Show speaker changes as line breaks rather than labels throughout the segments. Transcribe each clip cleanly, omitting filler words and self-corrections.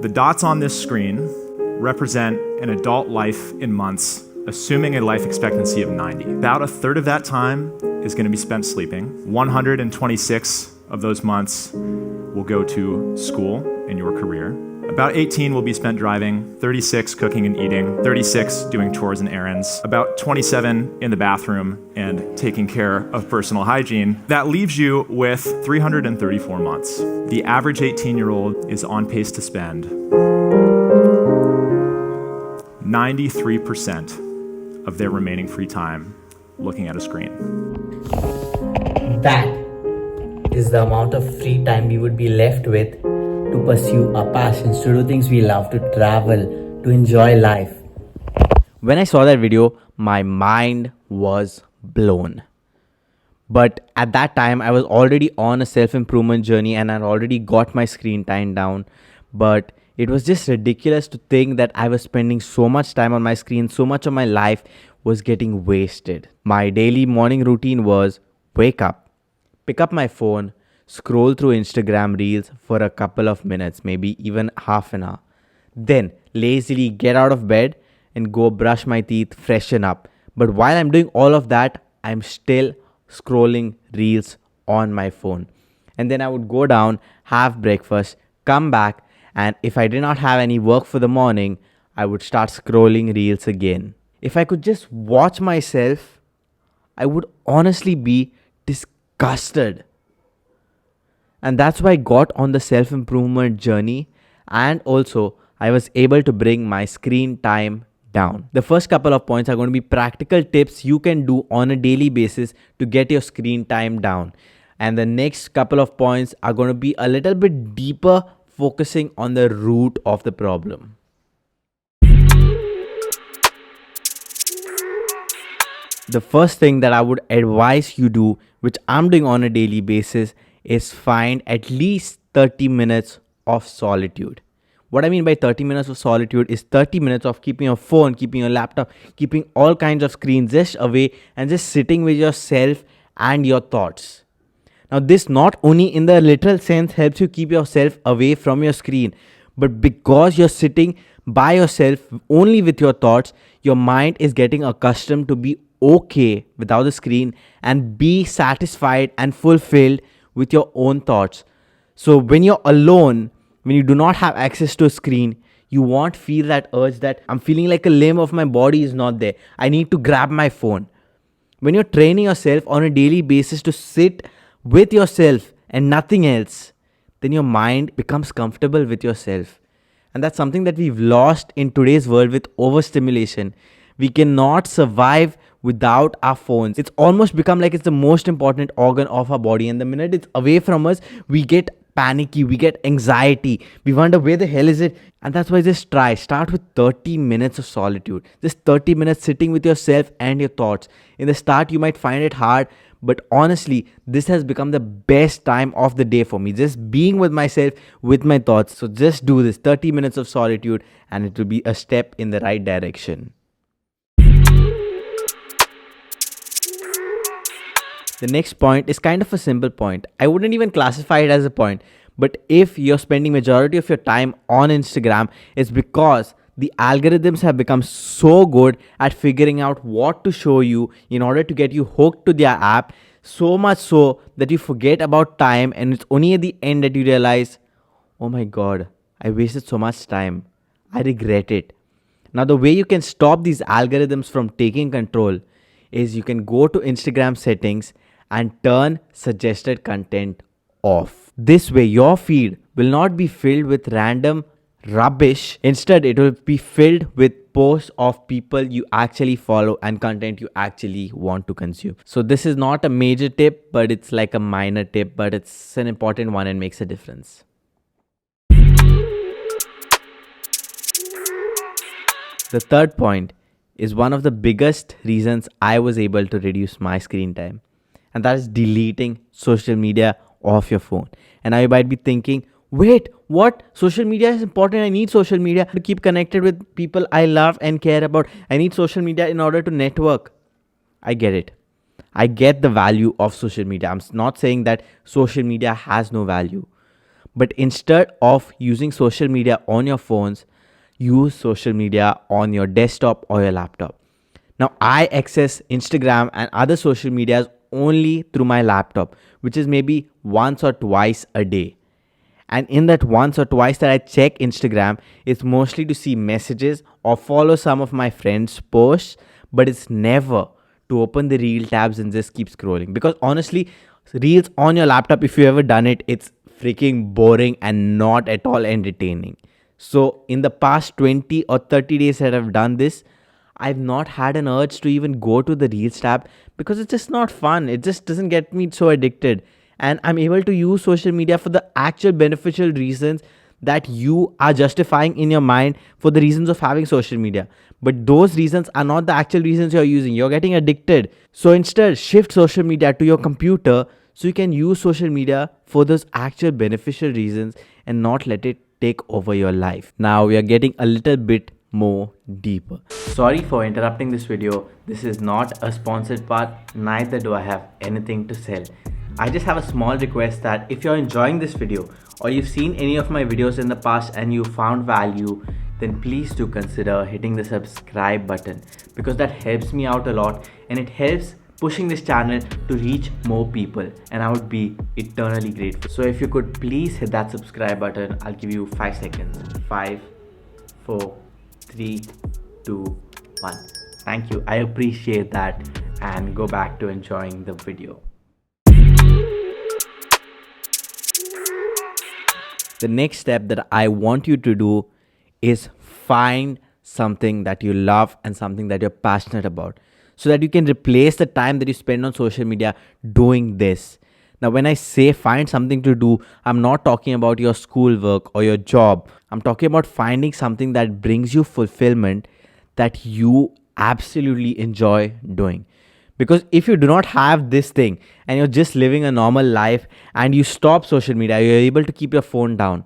The dots on this screen represent an adult life in months, assuming a life expectancy of 90. About a third of that time is going to be spent sleeping. 126 of those months will go to school and your career. About 18 will be spent driving, 36 cooking and eating, 36 doing chores and errands, about 27 in the bathroom and taking care of personal hygiene. That leaves you with 334 months. The average 18-year-old is on pace to spend 93% of their remaining free time looking at a screen.
That is the amount of free time we would be left with to pursue our passions, to do things we love, to travel, to enjoy life.
When I saw that video, my mind was blown. But at that time, I was already on a self-improvement journey and I'd already got my screen time down. But it was just ridiculous to think that I was spending so much time on my screen, so much of my life was getting wasted. My daily morning routine was wake up, pick up my phone, scroll through Instagram reels for a couple of minutes, maybe even half an hour. Then lazily get out of bed and go brush my teeth, freshen up. But while I'm doing all of that, I'm still scrolling reels on my phone. And then I would go down, have breakfast, come back, and if I did not have any work for the morning, I would start scrolling reels again. If I could just watch myself, I would honestly be disgusted. And that's why I got on the self-improvement journey, and also I was able to bring my screen time down. The first couple of points are going to be practical tips you can do on a daily basis to get your screen time down. And the next couple of points are going to be a little bit deeper, focusing on the root of the problem. The first thing that I would advise you do, which I'm doing on a daily basis, is find at least 30 minutes of solitude. What I mean by 30 minutes of solitude is 30 minutes of keeping your phone, keeping your laptop, keeping all kinds of screens just away and just sitting with yourself and your thoughts. Now, this not only in the literal sense helps you keep yourself away from your screen, but because you're sitting by yourself only with your thoughts, your mind is getting accustomed to be okay without the screen and be satisfied and fulfilled with your own thoughts. So when you're alone, when you do not have access to a screen, you won't feel that urge that I'm feeling like a limb of my body is not there. I need to grab my phone. When you're training yourself on a daily basis to sit with yourself and nothing else, then your mind becomes comfortable with yourself. And that's something that we've lost in today's world with overstimulation. We cannot survive without our phones. It's almost become like it's the most important organ of our body. And the minute it's away from us, we get panicky, we get anxiety. We wonder where the hell is it? And that's why just start with 30 minutes of solitude. Just 30 minutes sitting with yourself and your thoughts. In the start, you might find it hard, but honestly, this has become the best time of the day for me. Just being with myself, with my thoughts. So just do this 30 minutes of solitude and it will be a step in the right direction. The next point is kind of a simple point. I wouldn't even classify it as a point. But if you're spending majority of your time on Instagram, it's because the algorithms have become so good at figuring out what to show you in order to get you hooked to their app. So much so that you forget about time, and it's only at the end that you realize, oh my God, I wasted so much time. I regret it. Now, the way you can stop these algorithms from taking control is you can go to Instagram settings and turn suggested content off. This way, your feed will not be filled with random rubbish. Instead, it will be filled with posts of people you actually follow and content you actually want to consume. So this is not a major tip, but it's like a minor tip, but it's an important one and makes a difference. The third point is one of the biggest reasons I was able to reduce my screen time. And that is deleting social media off your phone. And now you might be thinking, wait, what? Social media is important. I need social media to keep connected with people I love and care about. I need social media in order to network. I get it. I get the value of social media. I'm not saying that social media has no value. But instead of using social media on your phones, use social media on your desktop or your laptop. Now, I access Instagram and other social medias only through my laptop, which is maybe once or twice a day. And in that once or twice that I check Instagram, it's mostly to see messages or follow some of my friends' posts, but it's never to open the reel tabs and just keep scrolling. Because honestly, reels on your laptop, if you ever done it, it's freaking boring and not at all entertaining. So in the past 20 or 30 days that I've done this, I've not had an urge to even go to the Reels tab because it's just not fun. It just doesn't get me so addicted. And I'm able to use social media for the actual beneficial reasons that you are justifying in your mind for the reasons of having social media. But those reasons are not the actual reasons you're using. You're getting addicted. So instead, shift social media to your computer so you can use social media for those actual beneficial reasons and not let it take over your life. Now we are getting a little bit more deeper. Sorry for interrupting this video. This is not a sponsored part, neither do I have anything to sell. I just have a small request that if you're enjoying this video or you've seen any of my videos in the past and you found value, then please do consider hitting the subscribe button because that helps me out a lot and it helps pushing this channel to reach more people, and I would be eternally grateful. So if you could please hit that subscribe button, I'll give you 5 seconds. 5, 4, 3, 2, 1. Thank you. I appreciate that, and go back to enjoying the video. The next step that I want you to do is find something that you love and something that you're passionate about so that you can replace the time that you spend on social media doing this. Now, when I say find something to do, I'm not talking about your schoolwork or your job. I'm talking about finding something that brings you fulfillment that you absolutely enjoy doing. Because if you do not have this thing and you're just living a normal life and you stop social media, you're able to keep your phone down.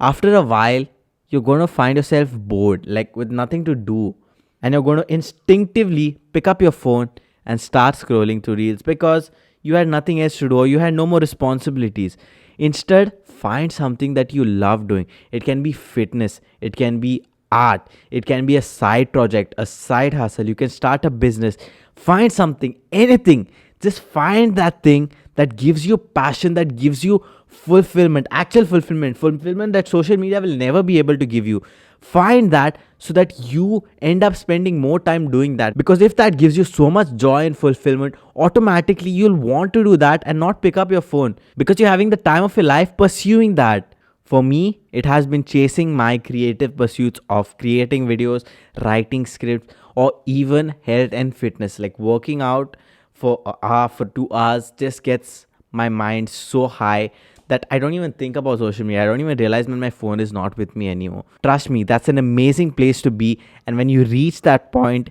After a while, you're going to find yourself bored, like with nothing to do. And you're going to instinctively pick up your phone and start scrolling through reels because you had nothing else to do or you had no more responsibilities. Instead, find something that you love doing. It can be fitness, it can be art, it can be a side project, a side hustle. You can start a business. Find something, anything. Just find that thing that gives you passion, that gives you fulfillment, actual fulfillment that social media will never be able to give you. Find that so that you end up spending more time doing that, because if that gives you so much joy and fulfillment, automatically you'll want to do that and not pick up your phone because you're having the time of your life pursuing that. For me, it has been chasing my creative pursuits of creating videos, writing scripts, or even health and fitness. Like working out for an hour, for 2 hours just gets my mind so high that I don't even think about social media. I don't even realize when my phone is not with me anymore. Trust me, that's an amazing place to be. And when you reach that point,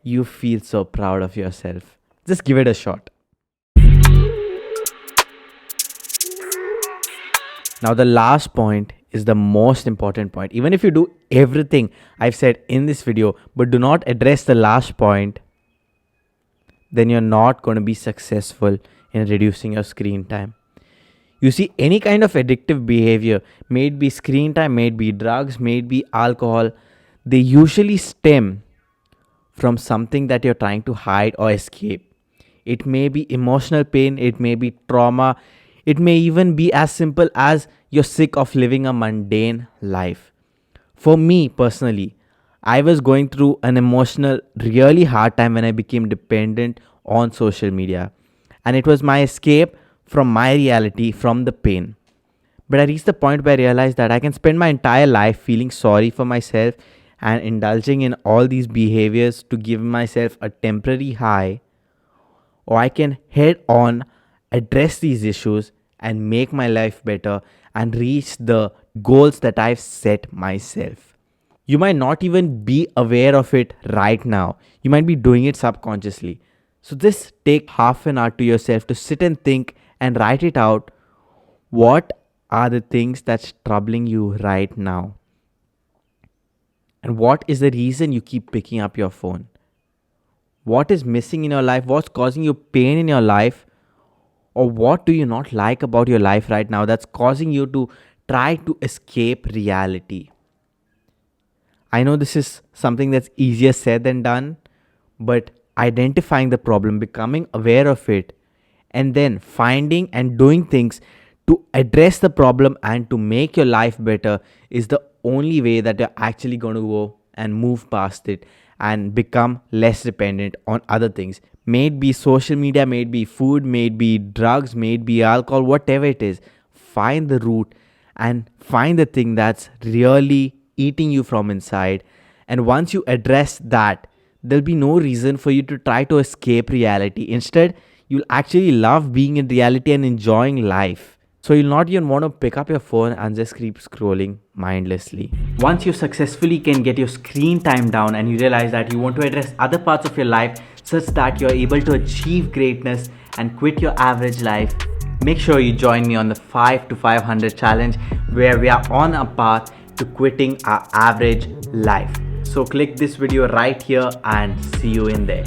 you feel so proud of yourself. Just give it a shot. Now, the last point is the most important point. Even if you do everything I've said in this video, but do not address the last point, then you're not going to be successful in reducing your screen time. You see, any kind of addictive behavior, may it be screen time, may it be drugs, may it be alcohol, they usually stem from something that you're trying to hide or escape. It may be emotional pain, it may be trauma, it may even be as simple as you're sick of living a mundane life. For me personally, I was going through an emotional, really hard time when I became dependent on social media. And it was my escape from my reality, from the pain. But I reached the point where I realized that I can spend my entire life feeling sorry for myself and indulging in all these behaviors to give myself a temporary high, or I can head on, address these issues and make my life better and reach the goals that I've set myself. You might not even be aware of it right now. You might be doing it subconsciously. So just take half an hour to yourself to sit and think and write it out. What are the things that's troubling you right now? And what is the reason you keep picking up your phone? What is missing in your life? What's causing you pain in your life? or what do you not like about your life right now that's causing you to try to escape reality? I know this is something that's easier said than done, but identifying the problem, becoming aware of it, and then finding and doing things to address the problem and to make your life better is the only way that you're actually going to go and move past it and become less dependent on other things. May it be social media, may it be food, may it be drugs, may it be alcohol, whatever it is. Find the root and find the thing that's really eating you from inside. And once you address that, there'll be no reason for you to try to escape reality. Instead, you'll actually love being in reality and enjoying life. So you'll not even want to pick up your phone and just keep scrolling mindlessly. Once you successfully can get your screen time down and you realize that you want to address other parts of your life such that you're able to achieve greatness and quit your average life, make sure you join me on the 5 to 500 challenge, where we are on a path to quitting our average life. So click this video right here and see you in there.